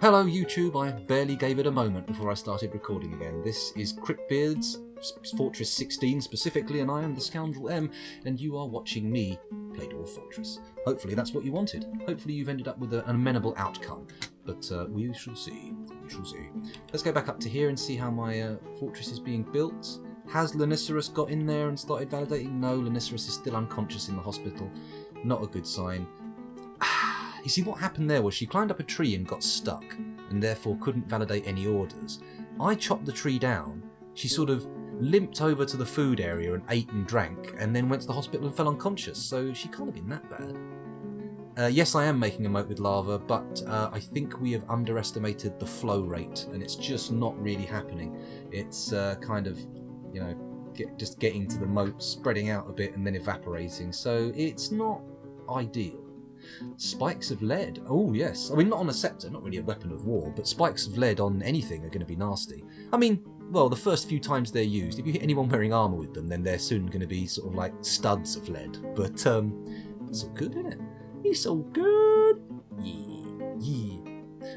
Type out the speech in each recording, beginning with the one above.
Hello YouTube, I barely gave it a moment before I started recording again. This is CRYPTBEARDS Fortress 16 specifically, and I am the Scoundrel M, and you are watching me play Dwarf Fortress. Hopefully that's what you wanted. Hopefully you've ended up with an amenable outcome, but we shall see. We shall see. Let's go back up to here and see how my fortress is being built. Has Lanicerus got in there and started validating? No, Lanicerus is still unconscious in the hospital. Not a good sign. You see, what happened there was she climbed up a tree and got stuck, and therefore couldn't validate any orders. I chopped the tree down. She sort of limped over to the food area and ate and drank, and then went to the hospital and fell unconscious, so she can't have been that bad. Yes, I am making a moat with lava, but I think we have underestimated the flow rate, and it's just not really happening. It's kind of, you know, just getting to the moat, spreading out a bit, and then evaporating, so it's not ideal. Spikes of lead. Oh yes. I mean, not on a scepter, not really a weapon of war, but spikes of lead on anything are going to be nasty. I mean, well, the first few times they're used, if you hit anyone wearing armour with them, then they're soon going to be sort of like studs of lead. But it's all good, isn't it? It's all good. Yeah.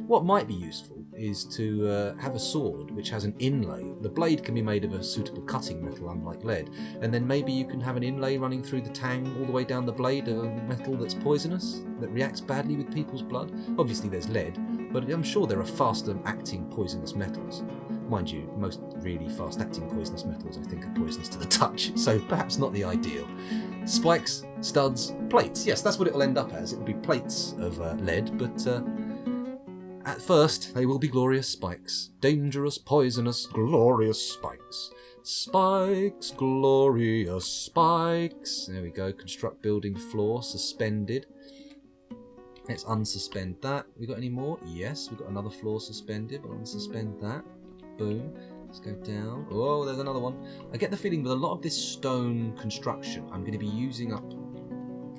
What might be useful is to have a sword which has an inlay. The blade can be made of a suitable cutting metal, unlike lead, and then maybe you can have an inlay running through the tang all the way down the blade of metal that's poisonous, that reacts badly with people's blood. Obviously there's lead, but I'm sure there are faster acting poisonous metals. Mind you, most really fast acting poisonous metals I think are poisonous to the touch, so perhaps not the ideal. Spikes, studs, plates. Yes, that's what it'll end up as. It'll be plates of lead, but at first, they will be glorious spikes. Dangerous, poisonous, glorious spikes. Spikes, glorious spikes. There we go. Construct building floor. Suspended. Let's unsuspend that. We got any more? Yes, we've got another floor suspended. But unsuspend that. Boom. Let's go down. Oh, there's another one. I get the feeling with a lot of this stone construction, I'm going to be using up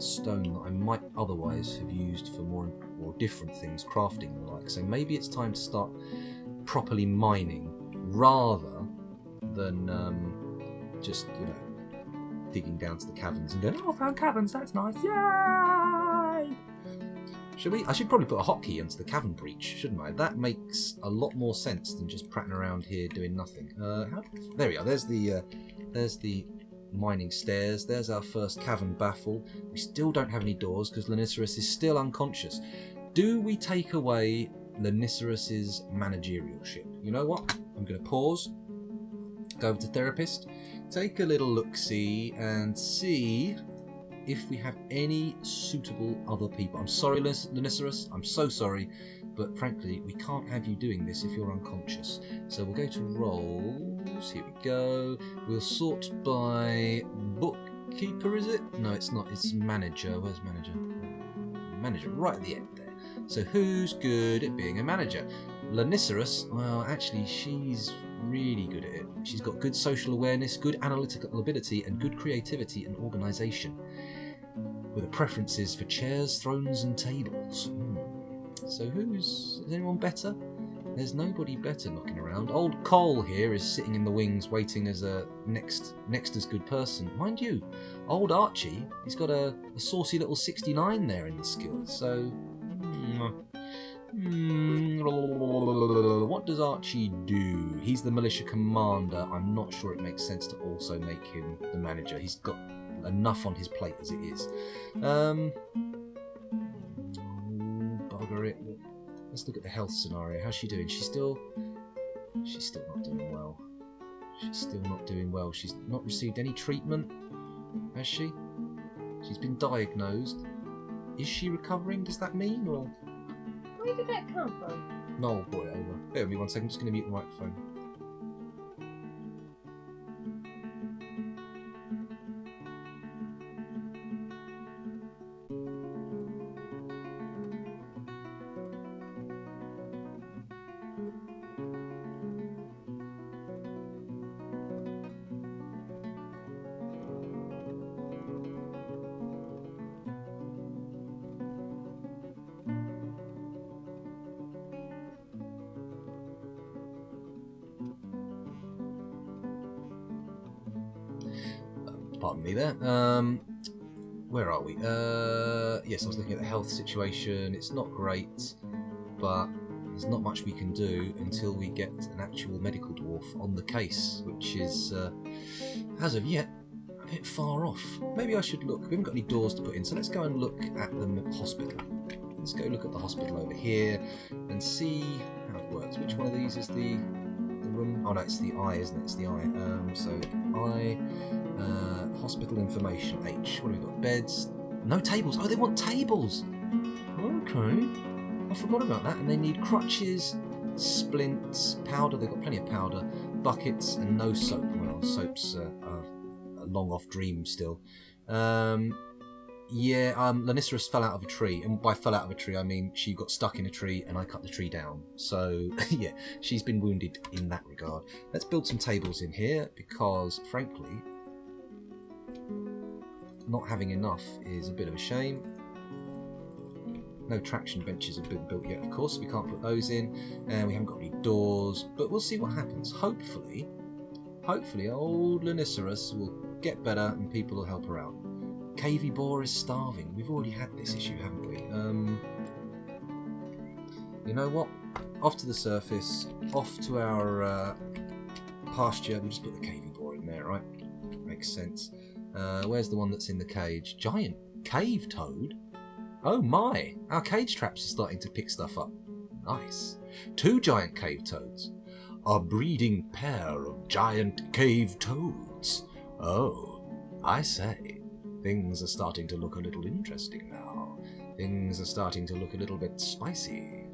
stone that I might otherwise have used for more or different things, crafting and the like. So maybe it's time to start properly mining rather than just, you know, digging down to the caverns and going, oh, I found caverns, that's nice, yay! Should we? I should probably put a hotkey into the cavern breach, shouldn't I? That makes a lot more sense than just prattling around here doing nothing. There we are. There's the mining stairs. There's our first cavern baffle. We still don't have any doors because Lanicerus is still unconscious. Do we take away Lanicerus's managerialship? You know what? I'm going to pause, go over to therapist, take a little look-see, and see if we have any suitable other people. I'm sorry, Lanicerus. I'm so sorry, but frankly, we can't have you doing this if you're unconscious. So we'll go to roles. Here we go. We'll sort by bookkeeper, is it? No, it's not. It's manager. Where's manager? Manager, right at the end there. So who's good at being a manager? Lanicerus, well, actually, she's really good at it. She's got good social awareness, good analytical ability, and good creativity and organisation, with a preferences for chairs, thrones, and tables. So is anyone better? There's nobody better knocking around. Old Cole here is sitting in the wings waiting as a next as good person. Mind you, old Archie, he's got a saucy little 69 there in the skills, so what does Archie do? He's the militia commander. I'm not sure it makes sense to also make him the manager. He's got enough on his plate as it is. Bugger it. Let's look at the health scenario. How's she doing? She's still not doing well. She's still not doing well. She's not received any treatment, has she? She's been diagnosed. Is she recovering? Does that mean, or where did that come from? No, boy, over. Bear with me 1 second. I'm just going to mute the microphone. Pardon me there. Where are we? Yes, I was looking at the health situation. It's not great, but there's not much we can do until we get an actual medical dwarf on the case, which is, as of yet, a bit far off. Maybe I should look. We haven't got any doors to put in, so let's go and look at the hospital. Let's go look at the hospital over here and see how it works. Which one of these is the room? Oh no, it's the eye, isn't it? It's the eye. So eye, hospital information, H. What have we got? Beds. No tables. Oh, they want tables. Okay. I forgot about that. And they need crutches, splints, powder. They've got plenty of powder, buckets, and no soap. Well, soap's a long off dream still. Lanicerus fell out of a tree, and by fell out of a tree I mean she got stuck in a tree and I cut the tree down. So yeah, she's been wounded in that regard. Let's build some tables in here because frankly not having enough is a bit of a shame. No traction benches have been built yet, of course, we can't put those in, and we haven't got any doors, but we'll see what happens. Hopefully old Lanicerus will get better and people will help her out. Cavy boar is starving. We've already had this issue, haven't we? You know what? Off to the surface, off to our pasture. We'll just put the cavy boar in there, right? Makes sense. Where's the one that's in the cage? Giant cave toad? Oh my! Our cage traps are starting to pick stuff up. Nice. 2 giant cave toads. A breeding pair of giant cave toads. Oh, I say. Things are starting to look a little interesting now. Things are starting to look a little bit spicy.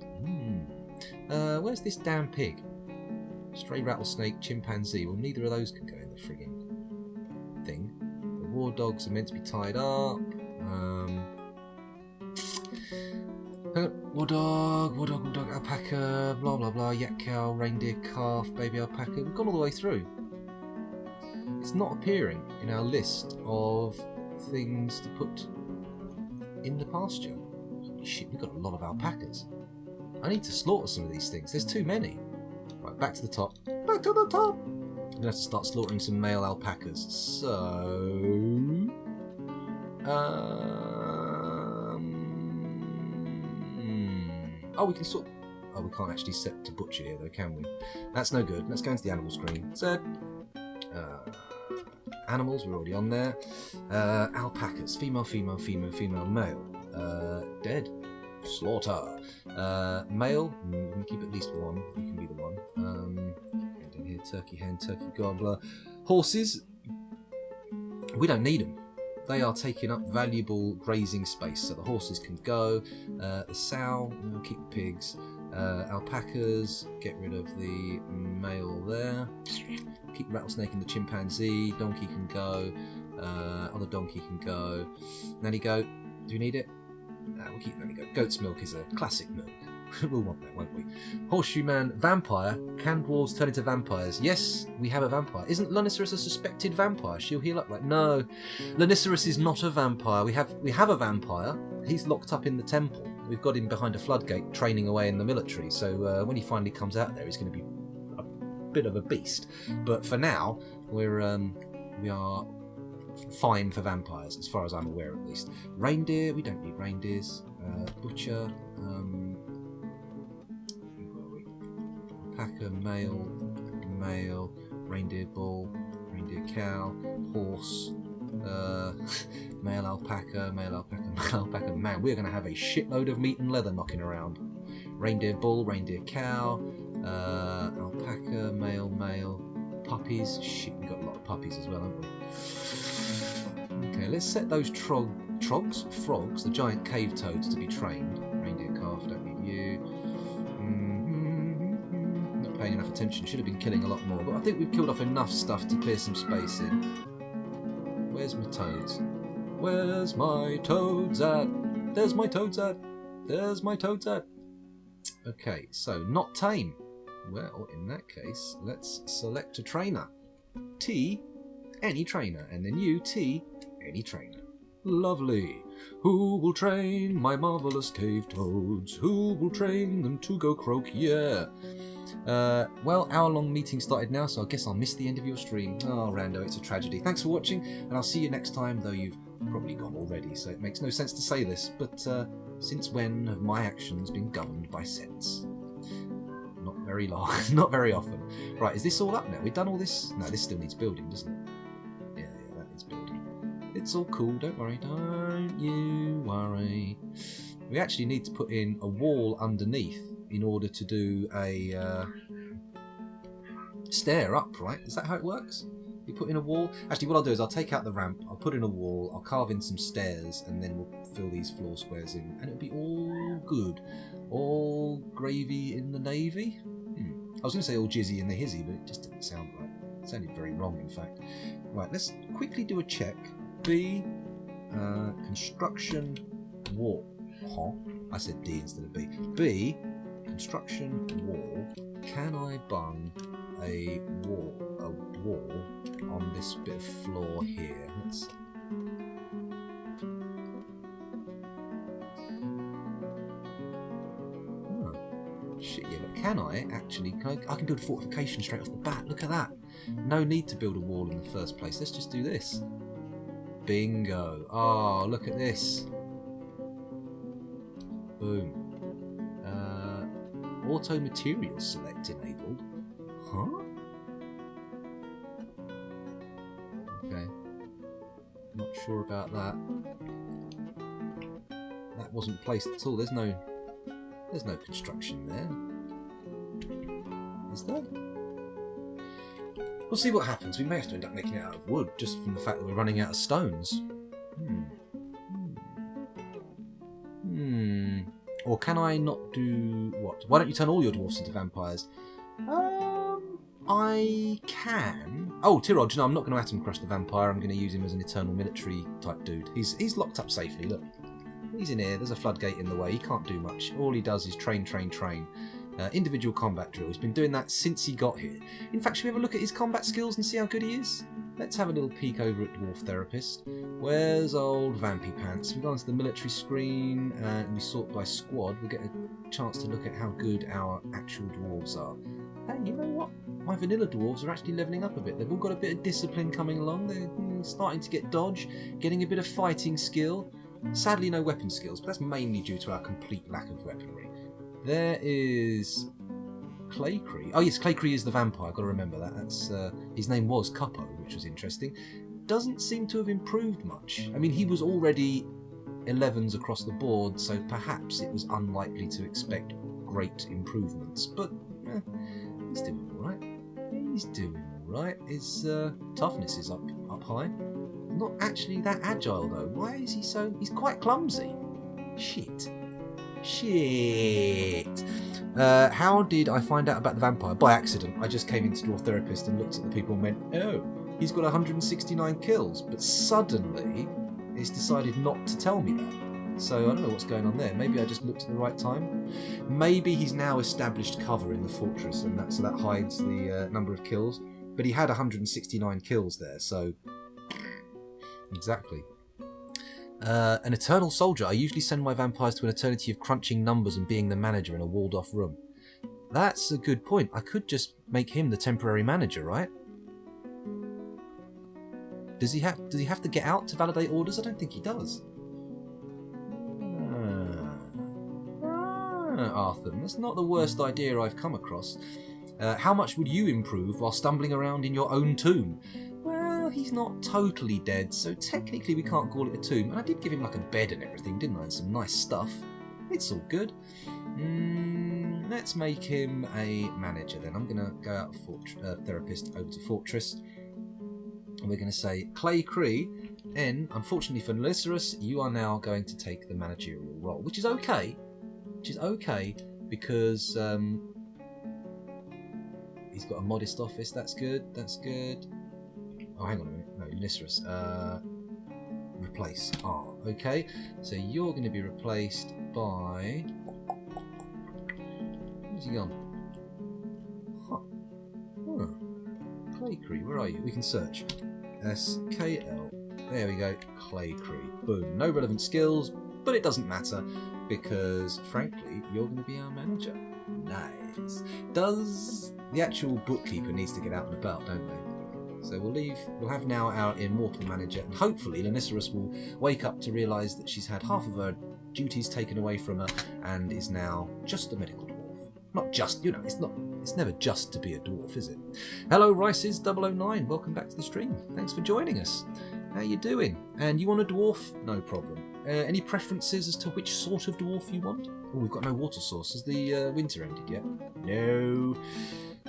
Where's this damn pig? Stray rattlesnake, chimpanzee. Well, neither of those can go in the friggin' thing. The war dogs are meant to be tied up. War dog, alpaca, blah blah blah, yak cow, reindeer, calf, baby alpaca. We've gone all the way through. It's not appearing in our list of things to put in the pasture. Holy shit, we've got a lot of alpacas. I need to slaughter some of these things. There's too many. Right, back to the top. Back to the top! I'm going to have to start slaughtering some male alpacas. So... Oh, we can sort... Oh, we can't actually set to butcher here, though, can we? That's no good. Let's go into the animal screen. So... animals, we're already on there. Alpacas. Female, male. Dead. Slaughter. Male. We can keep at least one. You can be the one. Down here, turkey hen, turkey gobbler. Horses. We don't need them. They are taking up valuable grazing space, so the horses can go. The sow, we'll keep the pigs. Alpacas, get rid of the male there. Keep rattlesnake and the chimpanzee. Donkey can go. Other donkey can go. Nanny goat, do you need it? We'll keep nanny goat. Goat's milk is a classic milk. We'll want that, won't we? Horseshoe man, vampire. Can dwarves turn into vampires? Yes, we have a vampire. Isn't Lanicerus a suspected vampire? She'll heal up. Like, no, Lanicerus is not a vampire. We have a vampire. He's locked up in the temple. We've got him behind a floodgate, training away in the military. So when he finally comes out there, he's going to be a bit of a beast. But for now, we are fine for vampires, as far as I'm aware, at least. Reindeer, we don't need reindeers. Butcher. Alpaca, male, reindeer bull, reindeer cow, horse, male alpaca, male alpaca. Man, we're going to have a shitload of meat and leather knocking around. Reindeer bull, reindeer cow, alpaca, male, puppies. Shit, we've got a lot of puppies as well, haven't we? Okay, let's set those frogs, the giant cave toads, to be trained. Reindeer calf, don't need you. Paying enough attention, should have been killing a lot more, but I think we've killed off enough stuff to clear some space in. Where's my toads? Where's my toads at? There's my toads at. There's my toads at. Okay, so not tame. Well, in that case, let's select a trainer. T, any trainer, and then you, T, any trainer. Lovely. Who will train my marvellous cave toads? Who will train them to go croak? Yeah. Well, hour-long meeting started now, so I guess I'll miss the end of your stream. Oh, Rando, it's a tragedy. Thanks for watching, and I'll see you next time, though you've probably gone already, so it makes no sense to say this, but since when have my actions been governed by sense? very long. Not very often. Right, is this all up now? We've done all this? No, this still needs building, doesn't it? Yeah, that needs building. It's all cool, don't worry. Don't you worry. We actually need to put in a wall underneath in order to do a stair up, right? Is that how it works? You put in a wall. Actually, what I'll do is I'll take out the ramp, I'll put in a wall, I'll carve in some stairs, and then we'll fill these floor squares in, and it'll be all good. All gravy in the navy? I was going to say all jizzy in the hizzy, but it just didn't sound right. It sounded very wrong, in fact. Right, let's quickly do a check. B, construction wall. Huh? I said D instead of B. B, construction wall. Can I bung a wall on this bit of floor here? Let's... Shit, yeah, but can I actually... I can build a fortification straight off the bat. Look at that. No need to build a wall in the first place. Let's just do this. Bingo. Oh, look at this. Boom. Auto materials select enabled. Huh? Okay. Not sure about that. That wasn't placed at all. There's no construction there. Is there? We'll see what happens. We may have to end up making it out of wood, just from the fact that we're running out of stones. Or can I not do... what? Why don't you turn all your dwarfs into vampires? I can... Oh, Tirod, no, I'm not going to atom crush the vampire. I'm going to use him as an eternal military type dude. He's locked up safely, look. He's in here. There's a floodgate in the way. He can't do much. All he does is train. Individual combat drill. He's been doing that since he got here. In fact, should we have a look at his combat skills and see how good he is? Let's have a little peek over at Dwarf Therapist. Where's old Vampy Pants? We go onto the military screen and we sort by squad. We get a chance to look at how good our actual dwarves are. Hey, you know what? My vanilla dwarves are actually levelling up a bit. They've all got a bit of discipline coming along. They're starting to get dodge, getting a bit of fighting skill. Sadly, no weapon skills, but that's mainly due to our complete lack of weaponry. There is Claycree. Oh yes, Claycree is the vampire. Got to remember that. That's his name was Cuppo, which was interesting. Doesn't seem to have improved much. I mean, he was already 11s across the board, so perhaps it was unlikely to expect great improvements. But he's doing all right. He's doing all right. His toughness is up high. Not actually that agile though. Why is he so... He's quite clumsy. Shit. How did I find out about the vampire? By accident. I just came into Dwarf Therapist and looked at the people and went, oh, he's got 169 kills. But suddenly, it's decided not to tell me that. So I don't know what's going on there. Maybe I just looked at the right time. Maybe he's now established cover in the fortress, and so that hides the number of kills. But he had 169 kills there, so... Exactly. An eternal soldier. I usually send my vampires to an eternity of crunching numbers and being the manager in a walled-off room. That's a good point. I could just make him the temporary manager, right? Does he have to get out to validate orders? I don't think he does. Arthur, that's not the worst idea I've come across. How much would you improve while stumbling around in your own tomb? Well, he's not totally dead, so technically we can't call it a tomb. And I did give him like a bed and everything, didn't I? And some nice stuff. It's all good. Let's make him a manager then. I'm going to go out of Therapist over to Fortress. And we're going to say, Claycree, N, unfortunately for Lycerus, you are now going to take the managerial role. Which is okay. Because he's got a modest office. That's good. Oh, hang on a minute. No, Lycerus. Replace. Okay. So you're going to be replaced by... Where's he gone? Claycree, where are you? We can search. SKL. There we go. Claycree. Boom. No relevant skills, but it doesn't matter because, frankly, you're going to be our manager. Nice. The actual bookkeeper needs to get out and about, don't they? So we'll have now our immortal manager, and hopefully Lycerus will wake up to realise that she's had half of her duties taken away from her and is now just a medical dwarf. Not just, it's never just to be a dwarf, is it? Hello, Rices009. Welcome back to the stream. Thanks for joining us. How you doing? And you want a dwarf? No problem. Any preferences as to which sort of dwarf you want? Oh, we've got no water source. Has the winter ended yet? No.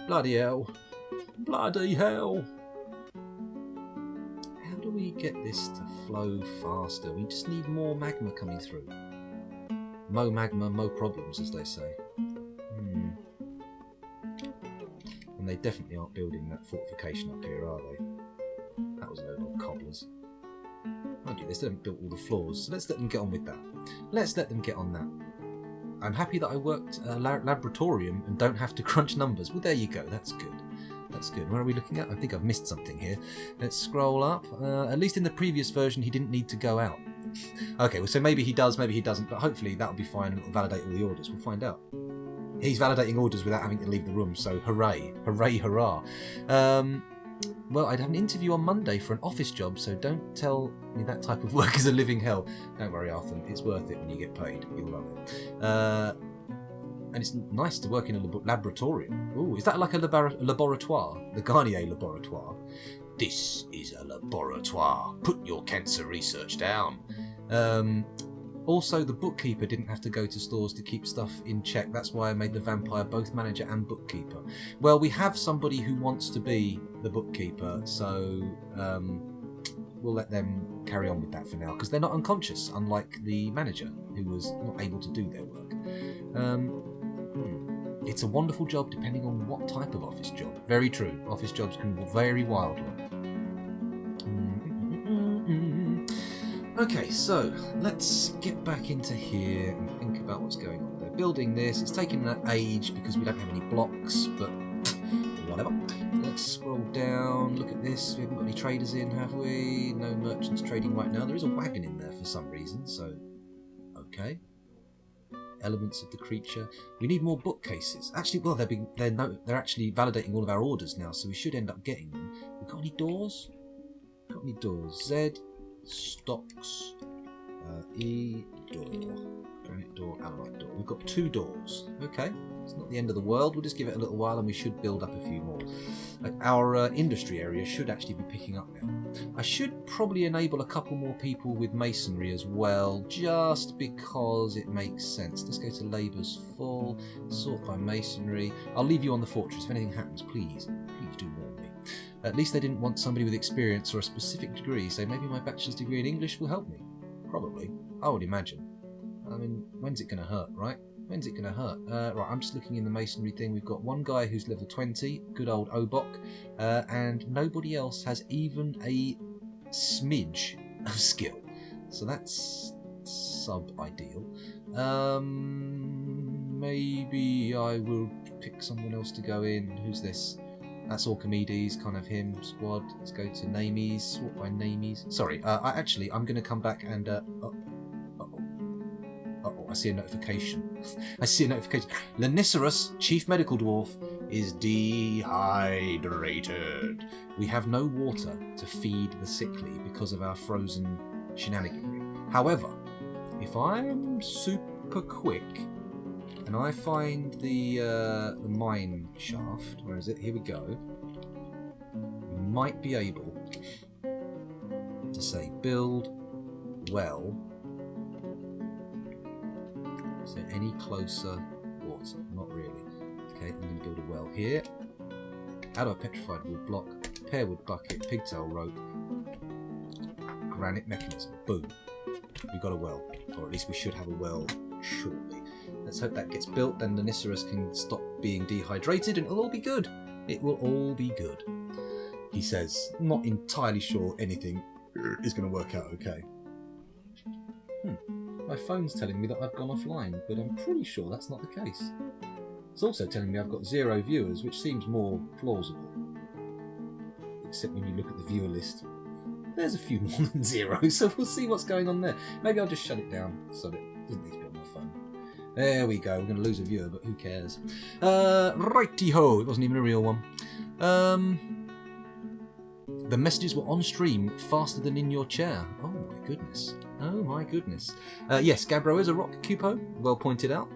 Bloody hell. Bloody hell. How do we get this to flow faster? We just need more magma coming through. Mo magma, mo problems, as they say. And they definitely aren't building that fortification up here, are they? That was a load of cobblers. Mind you, they still haven't built all the floors, so let's let them get on with that. Let's let them get on that. I'm happy that I worked laboratorium and don't have to crunch numbers. Well, there you go. That's good. That's good. Where are we looking at? I think I've missed something here. Let's scroll up. At least in the previous version, he didn't need to go out. Okay, well, so maybe he does, maybe he doesn't, but hopefully that'll be fine and it'll validate all the orders. We'll find out. He's validating orders without having to leave the room, so hooray. Hooray, hurrah. Well, I'd have an interview on Monday for an office job, so don't tell me that type of work is a living hell. Don't worry, Arthur. It's worth it when you get paid. You'll love it. And it's nice to work in a laboratorium. Ooh, is that like a laboratoire? The Garnier laboratoire. This is a laboratoire. Put your cancer research down. Also, the bookkeeper didn't have to go to stores to keep stuff in check. That's why I made the vampire both manager and bookkeeper. Well, we have somebody who wants to be the bookkeeper, so we'll let them carry on with that for now, because they're not unconscious, unlike the manager, who was not able to do their work. It's a wonderful job depending on what type of office job. Very true. Office jobs can vary wildly. Okay, so let's get back into here and think about what's going on. They're building this. It's taking an age because we don't have any blocks, but whatever. Let's scroll down. Look at this. We haven't got any traders in, have we? No merchants trading right now. There is a wagon in there for some reason, so okay. Elements of the creature. We need more bookcases. Actually, well, they're actually validating all of our orders now, so we should end up getting them. We've got any doors? Got any doors? Z. Stocks, E, door, granite door, allied door. We've got 2 doors. Okay, it's not the end of the world. We'll just give it a little while and we should build up a few more. Our industry area should actually be picking up now. I should probably enable a couple more people with masonry as well, just because it makes sense. Let's go to labours full, sort by masonry. I'll leave you on the fortress. If anything happens, please do warn me. At least they didn't want somebody with experience or a specific degree, so maybe my bachelor's degree in English will help me. Probably. I would imagine. I mean, when's it going to hurt, right? When's it going to hurt? Right, I'm just looking in the masonry thing. We've got one guy who's level 20, good old Obok, and nobody else has even a smidge of skill. So that's sub-ideal. Maybe I will pick someone else to go in. Who's this? That's Orchimedes, kind of him, squad. Let's go to Names, sort by Names. Sorry, I'm going to come back and... I see a notification. I see a notification. Lanicerus, Chief Medical Dwarf, is dehydrated. We have no water to feed the sickly because of our frozen shenaniganry. However, if I'm super quick... and I find the mine shaft. Where is it? Here we go. We might be able to say build well. Is there any closer water? Not really. Okay, I'm going to build a well here. Out of a petrified wood block, pear wood bucket, pigtail rope, granite mechanism. Boom. We've got a well. Or at least we should have a well shortly. Let's hope that gets built, then Lanicerus can stop being dehydrated and it'll all be good. It will all be good. He says, not entirely sure anything is going to work out okay. My phone's telling me that I've gone offline, but I'm pretty sure that's not the case. It's also telling me I've got 0 viewers, which seems more plausible. Except when you look at the viewer list. There's a few more than 0, so we'll see what's going on there. Maybe I'll just shut it down so that it doesn't need to be on my phone. There we go. We're going to lose a viewer, but who cares? Righty-ho. It wasn't even a real one. The messages were on stream faster than in your chair. Oh my goodness. Oh my goodness. Yes, Gabbro is a rock cupo. Well pointed out.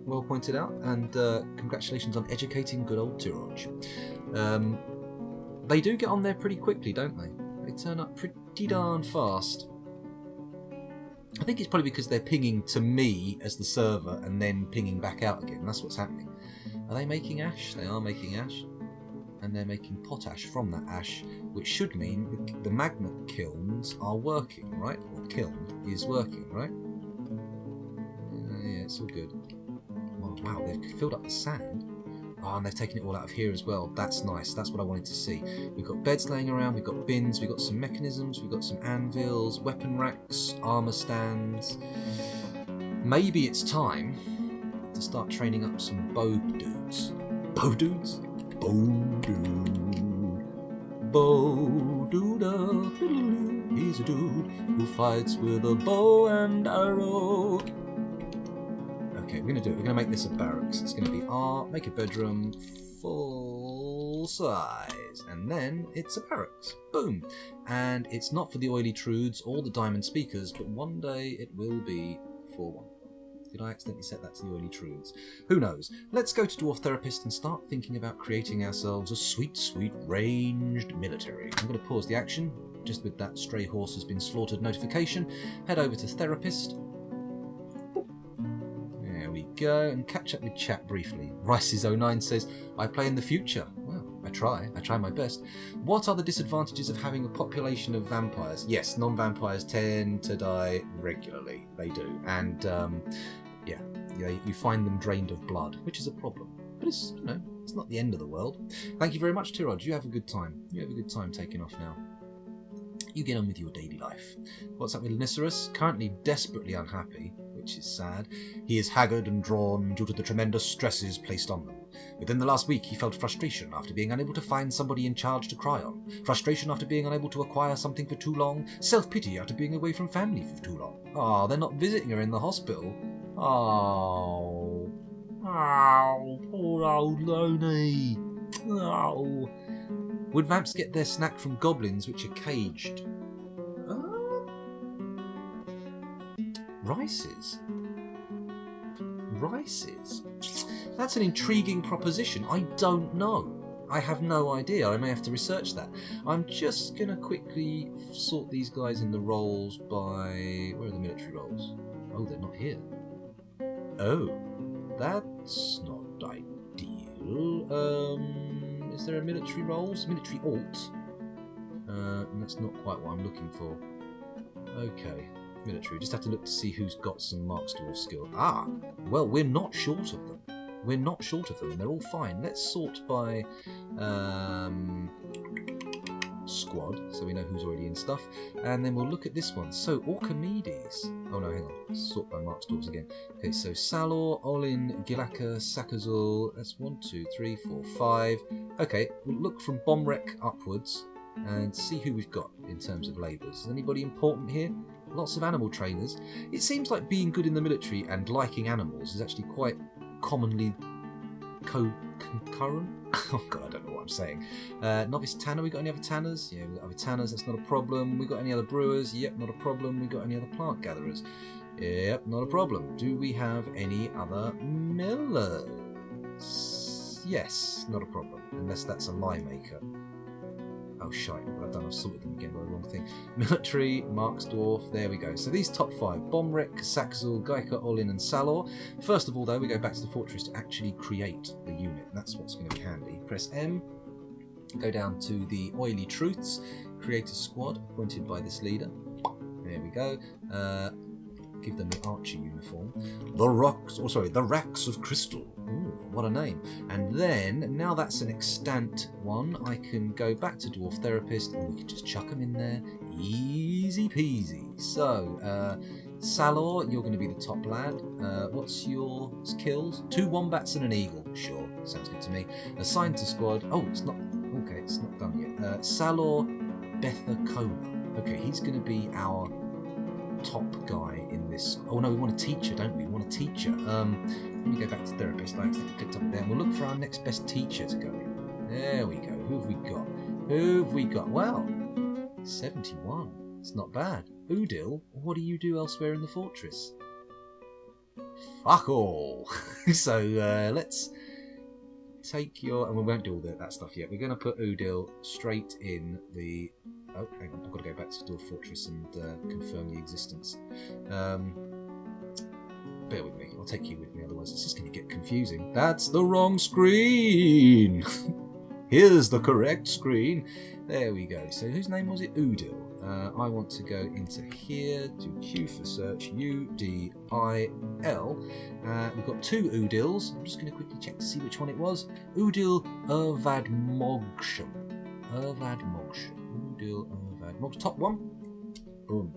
well pointed out, and congratulations on educating good old Tiroj. They do get on there pretty quickly, don't they? They turn up pretty darn fast. I think it's probably because they're pinging to me as the server and then pinging back out again. That's what's happening. Are they making ash? They are making ash. And they're making potash from that ash, which should mean the magma kilns are working, right? Or kiln is working, right? Yeah, it's all good. Oh, wow, they've filled up the sand. Oh, and they've taken it all out of here as well. That's nice. That's what I wanted to see. We've got beds laying around, we've got bins, we've got some mechanisms, we've got some anvils, weapon racks, armour stands. Maybe it's time to start training up some bow dudes. Bow dudes? Bow dude. Bow dude. He's a dude who fights with a bow and arrow. Okay, we're going to do it. We're going to make this a barracks. It's going to be make a bedroom full size. And then it's a barracks. Boom. And it's not for the oily trudes or the diamond speakers, but one day it will be for one. Did I accidentally set that to the oily trudes? Who knows? Let's go to Dwarf Therapist and start thinking about creating ourselves a sweet, sweet ranged military. I'm going to pause the action, just with that stray horse has been slaughtered notification. Head over to Therapist. Go and catch up with chat briefly. Rices09 says, I play in the future. Well, I try my best. What are the disadvantages of having a population of vampires? Yes, non-vampires tend to die regularly. They do. And, yeah, you find them drained of blood, which is a problem. But it's, it's not the end of the world. Thank you very much, Tiroj. You have a good time. You have a good time taking off now. You get on with your daily life. What's up with Lanicerus? Currently desperately unhappy, which is sad. He is haggard and drawn due to the tremendous stresses placed on them. Within the last week, he felt frustration after being unable to find somebody in charge to cry on. Frustration after being unable to acquire something for too long. Self-pity after being away from family for too long. Oh, they're not visiting her in the hospital. Oh. Oh, poor old Loney. Oh. Would vamps get their snack from goblins which are caged? Rices? Rices? That's an intriguing proposition. I don't know. I have no idea. I may have to research that. I'm just going to quickly sort these guys in the roles by... Where are the military roles? Oh, they're not here. Oh, that's not ideal. Is there a military roles? Military alt? And that's not quite what I'm looking for. Okay. Military. Just have to look to see who's got some Mark's Dwarf skill. Ah, well, we're not short of them. We're not short of them, and they're all fine. Let's sort by squad, so we know who's already in stuff, and then we'll look at this one. So, Orchimedes. Oh no, hang on. Sort by Mark's Dwarves again. Okay, so Salor, Olin, Gilaka, Sakazul. That's 1, 2, 3, 4, 5. Okay, we'll look from Bomrek upwards and see who we've got in terms of labours. Is anybody important here? Lots of animal trainers. It seems like being good in the military and liking animals is actually quite commonly concurrent. Oh god, I don't know what I'm saying. Novice tanner, we got any other tanners? Yeah, we got other tanners, that's not a problem. We got any other brewers? Yep, not a problem. We got any other plant gatherers? Yep, not a problem. Do we have any other millers? Yes, not a problem. Unless that's a lye maker. Oh shite, what I've done, I've sorted them again by the wrong thing. Military, Mark's Dwarf, there we go. So these top 5, Bomrek, Saxel, Gaika, Olin and Salor. First of all though, we go back to the fortress to actually create the unit. That's what's going to be handy. Press M, go down to the Oily Truths, create a squad appointed by this leader. There we go. Give them the archer uniform. The Racks of Crystal. Ooh, what a name. And then, now that's an extant one, I can go back to Dwarf Therapist and we can just chuck them in there. Easy peasy. So, Salor, you're going to be the top lad. What's your skills? 2 wombats and an eagle. Sure, sounds good to me. Assigned to squad. Oh, it's not... Okay, it's not done yet. Salor Bethacona. Okay, he's going to be our top guy in this. Oh no, we want a teacher, don't we? We want a teacher. Let me go back to Therapist. I accidentally clicked up there. We'll look for our next best teacher to go in. There we go. Who have we got? Who have we got? Well, 71. It's not bad. Udil, what do you do elsewhere in the fortress? Fuck all. So let's take your... And we won't do all that stuff yet. We're going to put Udil straight in the... Oh, hang on. I've got to go back to Dwarf Fortress and confirm the existence. Bear with me. I'll take you with me, otherwise it's just going to get confusing. That's the wrong screen! Here's the correct screen. There we go. So whose name was it? Udil. I want to go into here, do Q for search, U-D-I-L. We've got two Udils. I'm just going to quickly check to see which one it was. Udil Ervadmogsham. Udil Ervadmogsham. Top one. Boom.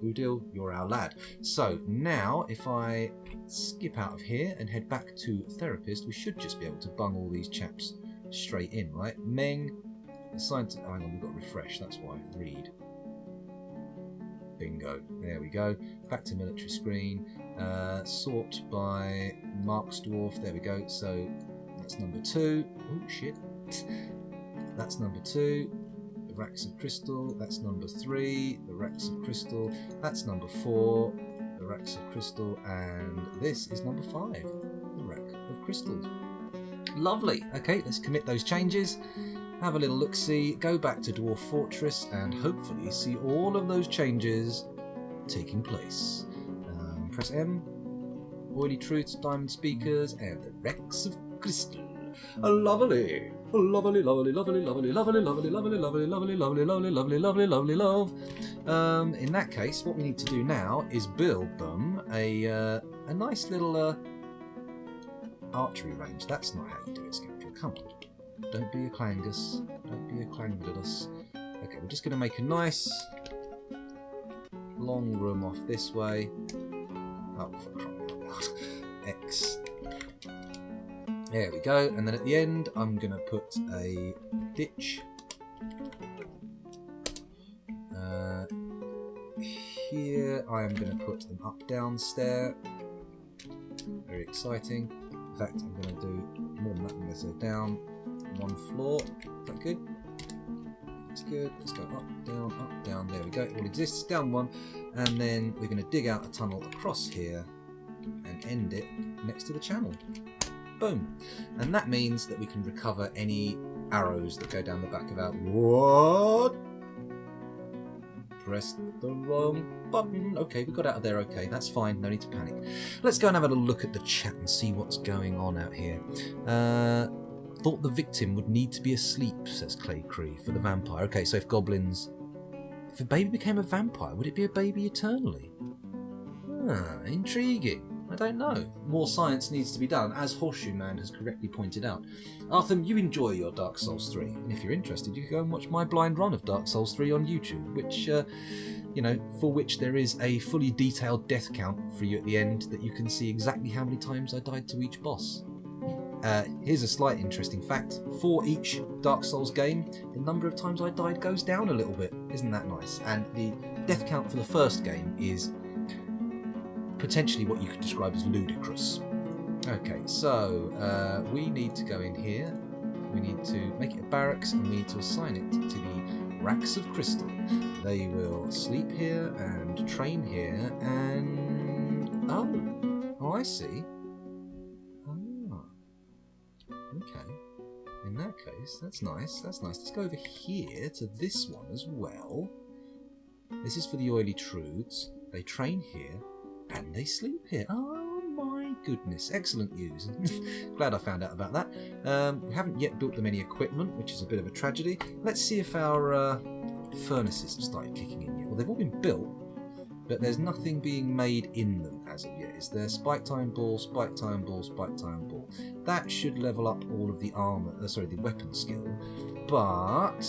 Udil, you're our lad. So now if I skip out of here and head back to therapist, we should just be able to bung all these chaps straight in, right? Meng, assigned to... hang on, we've got refresh, that's why. Read. Bingo. There we go. Back to military screen. Sort by Mark's dwarf. There we go. So that's number 2. Oh, shit. That's number 2. The racks of crystal. That's number 3. The racks of crystal. That's number 4. The racks of crystal. And this is number 5. The rack of crystals. Lovely. Okay, let's commit those changes. Have a little look-see, go back to Dwarf Fortress and hopefully see all of those changes taking place. Press M, Oily Truths, Diamond Speakers, and the Wrecks of Crystal. Lovely, lovely, lovely, lovely, lovely, lovely, lovely, lovely, lovely, lovely, lovely, lovely, lovely, lovely, lovely, love. In that case, what we need to do now is build them a nice little archery range. That's not how you do it, Scoundrel. Come on. Don't be a clangus. Don't be a clangulus. Okay, we're just going to make a nice long room off this way. Oh, for crying out loud. X. There we go. And then at the end, I'm going to put a ditch. Here, I am going to put an up-down stair. Very exciting. In fact, I'm going to do more than that. I'm going to go down. One floor. Is that good? That's good. Let's go up, down. There we go. It all exists. Down one. And then we're going to dig out a tunnel across here and end it next to the channel. Boom. And that means that we can recover any arrows that go down the back of our... What? Pressed the wrong button. Okay, we got out of there okay. That's fine. No need to panic. Let's go and have a little look at the chat and see what's going on out here. Thought the victim would need to be asleep, says Clay Cree, for the vampire. Okay, so if goblins... If a baby became a vampire, would it be a baby eternally? Ah, intriguing. I don't know. More science needs to be done, as Horseshoe Man has correctly pointed out. Arthur, you enjoy your Dark Souls 3, and if you're interested, you can go and watch my blind run of Dark Souls 3 on YouTube, which, you know, for which there is a fully detailed death count for you at the end that you can see exactly how many times I died to each boss. Here's a slight interesting fact. For each Dark Souls game, the number of times I died goes down a little bit. Isn't that nice? And the death count for the first game is potentially what you could describe as ludicrous. Okay, so we need to go in here. We need to make it a barracks and we need to assign it to the Racks of Crystal. They will sleep here and train here and... Oh, I see. Okay, in that case, that's nice, that's nice. Let's go over here to this one as well. This is for the Oily Truths. They train here, and they sleep here. Oh my goodness, excellent news. Glad I found out about that. We haven't yet built them any equipment, which is a bit of a tragedy. Let's see if our furnaces have started kicking in yet. Well, they've all been built, but there's nothing being made in them as of yet. Is there? Spike time ball, spike time ball, spike time ball. That should level up all of the armor, the weapon skill. But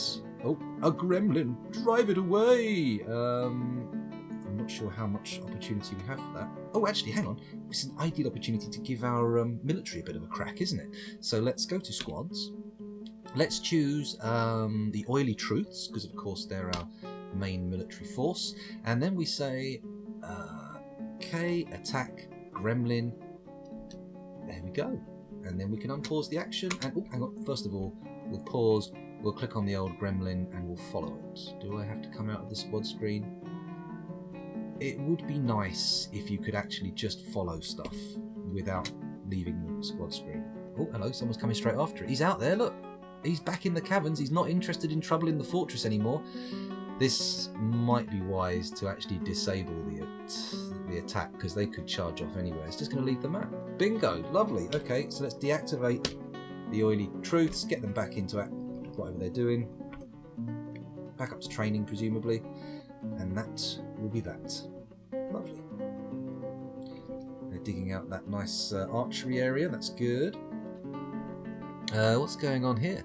oh, a gremlin! Drive it away! I'm not sure how much opportunity we have for that. Oh, actually, hang on. It's an ideal opportunity to give our military a bit of a crack, isn't it? So let's go to squads. Let's choose the Oily Truths, because of course they're our main military force, and then we say K, attack, gremlin. There we go. And then we can unpause the action, and oh, hang on, first of all we'll pause, we'll click on the old gremlin and we'll follow it. Do I have to come out of the squad screen? it would be nice if you could actually just follow stuff without leaving the squad screen. Oh, hello, someone's coming straight after it. He's out there, look. He's back in the caverns. He's not interested in trouble in the fortress anymore. This might be wise to actually disable the attack, because they could charge off anywhere. It's just going to leave the map. Bingo, lovely. Okay, so let's deactivate the oily truths, get them back into whatever they're doing. Back up to training, presumably. And that will be that. Lovely. They're digging out that nice archery area. That's good. What's going on here?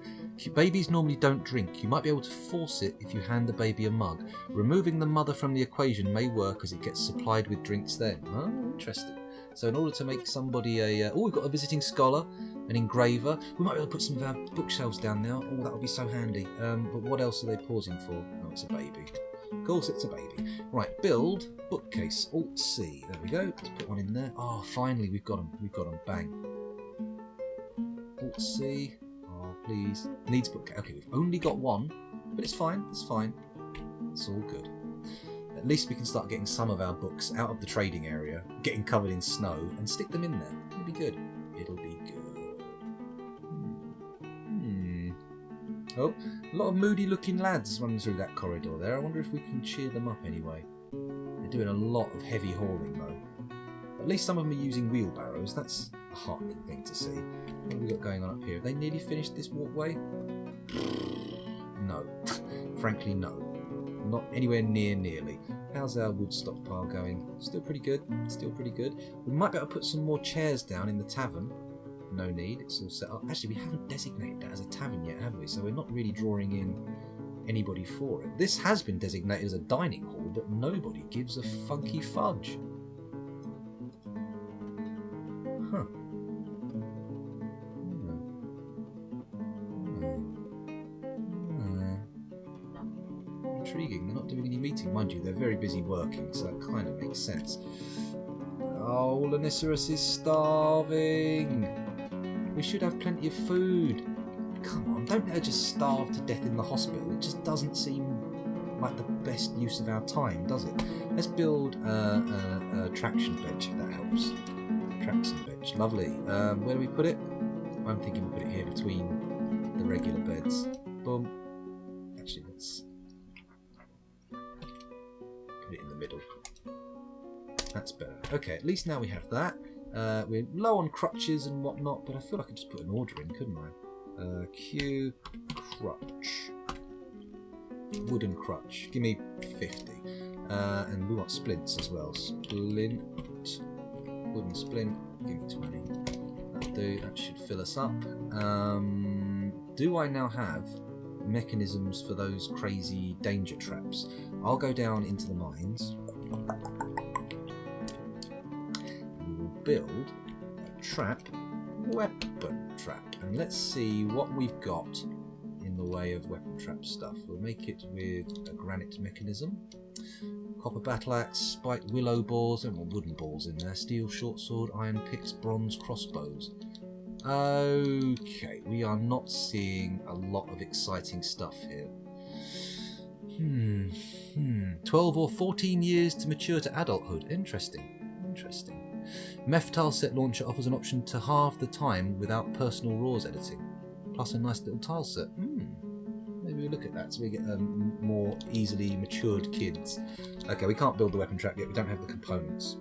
Babies normally don't drink. You might be able to force it if you hand the baby a mug. Removing the mother from the equation may work as it gets supplied with drinks then. Oh, interesting. So in order to make somebody a... oh, we've got a visiting scholar, an engraver. We might be able to put some of our bookshelves down now. Oh, that would be so handy. But what else are they pausing for? Oh, it's a baby. Of course it's a baby. Right, build, bookcase, Alt-C. There we go. Let's put one in there. Oh, finally, we've got them. We've got them. Bang. Alt-C. Oh, please. Needs bookcase. Okay, we've only got one, but it's fine. It's fine. It's all good. At least we can start getting some of our books out of the trading area, getting covered in snow, and stick them in there. It'll be good. It'll be good. Oh, a lot of moody-looking lads running through that corridor there. I wonder if we can cheer them up anyway. They're doing a lot of heavy hauling, though. At least some of them are using wheelbarrows. That's a heartening thing to see. What have we got going on up here? Have they nearly finished this walkway? No. Frankly, no. Not anywhere near nearly. How's our wood stockpile going? Still pretty good. Still pretty good. We might be able to put some more chairs down in the tavern. No need. It's all set up. Actually, we haven't designated that as a tavern yet, have we? So we're not really drawing in anybody for it. This has been designated as a dining hall, but nobody gives a funky fudge. Huh. Intriguing. They're not doing any meeting. Mind you, they're very busy working, so that kind of makes sense. Oh, Lanicerus is starving. We should have plenty of food. Come on, don't let her just starve to death in the hospital. It just doesn't seem like the best use of our time, does it? Let's build a traction bench, if that helps. Traction bench, lovely. Where do we put it? I'm thinking we put it here between the regular beds. Boom. Actually, let's put it in the middle. That's better. Okay, at least now we have that. We're low on crutches and whatnot, but I feel like I could just put an order in, couldn't I? Q crutch. Wooden crutch. Give me 50. And we want splints as well. Splint. Wooden splint. Give me 20. That'll do. That should fill us up. Do I now have mechanisms for those crazy danger traps? I'll go down into the mines. We will build a trap, weapon trap, and let's see what we've got in the way of weapon trap stuff. We'll make it with a granite mechanism, copper battle axe, spiked willow balls, and wooden balls in there, steel short sword, iron picks, bronze crossbows. Okay, we are not seeing a lot of exciting stuff here. 12 or 14 years to mature to adulthood. Interesting. Interesting. Meth tileset launcher offers an option to halve the time without personal RAWs editing. Plus a nice little tileset. Maybe we'll look at that so we get more easily matured kids. Okay, we can't build the weapon trap yet. We don't have the components.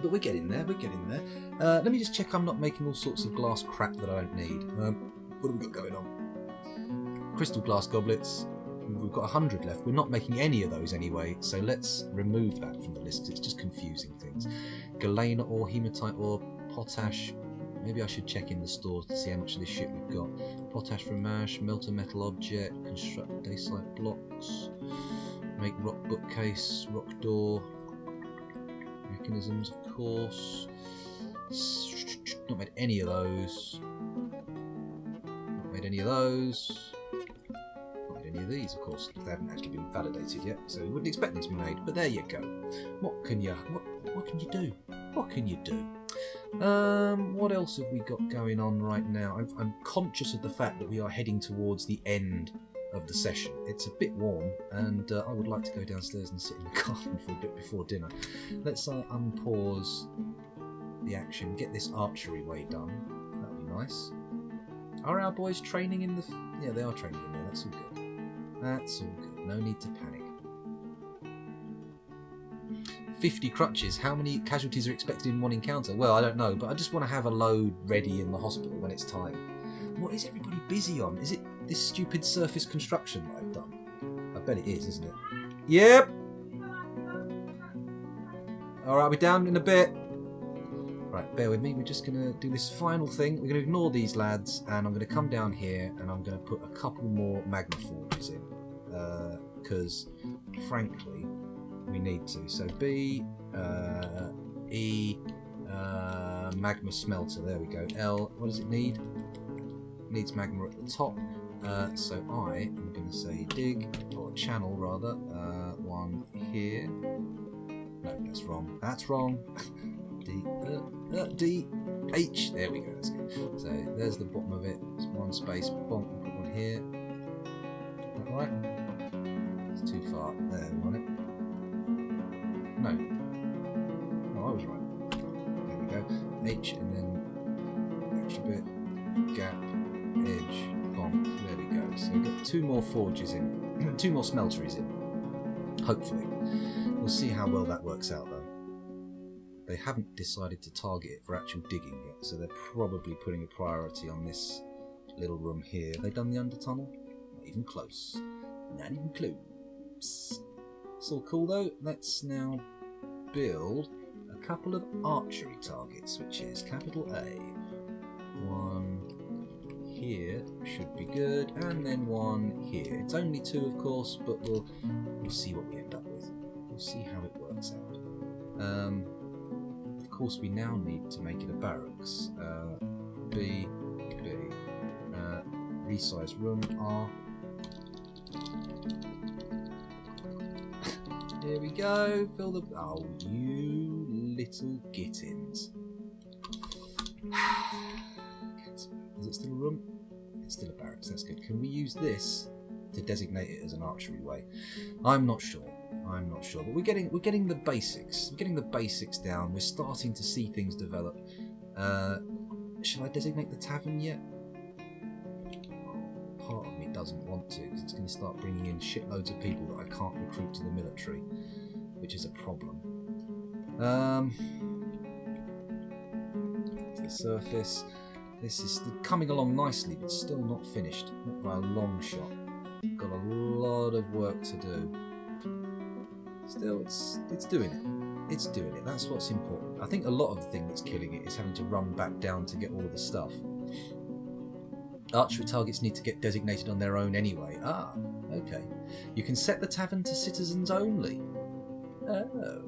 But we're getting there. We're getting there. Let me just check I'm not making all sorts of glass crap that I don't need. What have we got going on? Crystal glass goblets. We've got 100 left. We're not making any of those anyway, so let's remove that from the list because it's just confusing things. Galena ore, hematite ore, potash. Maybe I should check in the stores to see how much of this shit we've got. Potash from ash, melter metal object, construct dacite blocks, make rock bookcase, rock door, mechanisms of course. Not made any of those. Not made any of those. Any of these, of course, they haven't actually been validated yet, so we wouldn't expect them to be made. But there you go. What can you do? What can you do? What else have we got going on right now? I'm conscious of the fact that we are heading towards the end of the session. It's a bit warm, and I would like to go downstairs and sit in the garden for a bit before dinner. Let's unpause the action, get this archery way done. That'd be nice. Are our boys training in the... Yeah, they are training in there. That's all good. That's all good. No need to panic. 50 crutches. How many casualties are expected in one encounter? Well, I don't know, but I just want to have a load ready in the hospital when it's time. What is everybody busy on? Is it this stupid surface construction that I've done? I bet it is, isn't it? Yep! Alright, we're down in a bit. Right, bear with me. We're just going to do this final thing. We're going to ignore these lads, and I'm going to come down here, and I'm going to put a couple more magma forges in. Because, frankly, we need to. So B, E, magma smelter. There we go. L, what does it need? It needs magma at the top. So I am going to say dig, or channel rather, one here. No, that's wrong. That's wrong. D, H. There we go. That's good. So there's the bottom of it. It's one space. Bonk. Put one here. Is that right? It's too far. There, we want it. No. No, I was right. There we go. H and then extra bit. Gap. Edge. Bonk. There we go. So we've got 2 more forges in. 2 more smelteries in. Hopefully. We'll see how well that works out though. They haven't decided to target it for actual digging yet, so they're probably putting a priority on this little room here. Have they done the under tunnel? Not even close. Not even close. It's all cool though. Let's now build a couple of archery targets, which is capital A. One here should be good, and then one here. It's only 2, of course, but we'll see what we end up with. We'll see how it works out. Of course, we now need to make it a barracks. B, resize room, R. Here we go. Fill the... Oh, you little gittins. Is it still a room? It's still a barracks. That's good. Can we use this to designate it as an archery way? I'm not sure. But we're getting the basics. We're getting the basics down. We're starting to see things develop. Should I designate the tavern yet? Part of me doesn't want to, because it's going to start bringing in shitloads of people that I can't recruit to the military, which is a problem. To the surface. This is coming along nicely, but still not finished. Not by a long shot. Got a lot of work to do. Still, it's doing it. It's doing it. That's what's important. I think a lot of the thing that's killing it is having to run back down to get all of the stuff. Archery targets need to get designated on their own anyway. Ah, okay. You can set the tavern to citizens only. Oh.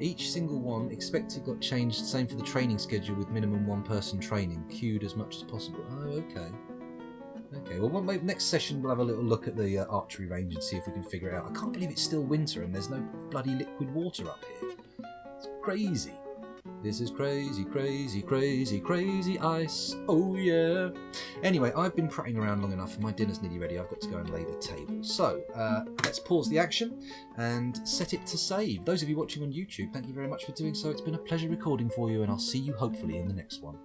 Each single one expected got changed. Same for the training schedule with minimum 1 person training. Queued as much as possible. Oh, okay. Okay, well, maybe next session we'll have a little look at the archery range and see if we can figure it out. I can't believe it's still winter and there's no bloody liquid water up here. It's crazy. This is crazy, crazy, crazy, crazy ice. Oh yeah. Anyway, I've been prattling around long enough and my dinner's nearly ready. I've got to go and lay the table. So, let's pause the action and set it to save. Those of you watching on YouTube, thank you very much for doing so. It's been a pleasure recording for you and I'll see you hopefully in the next one.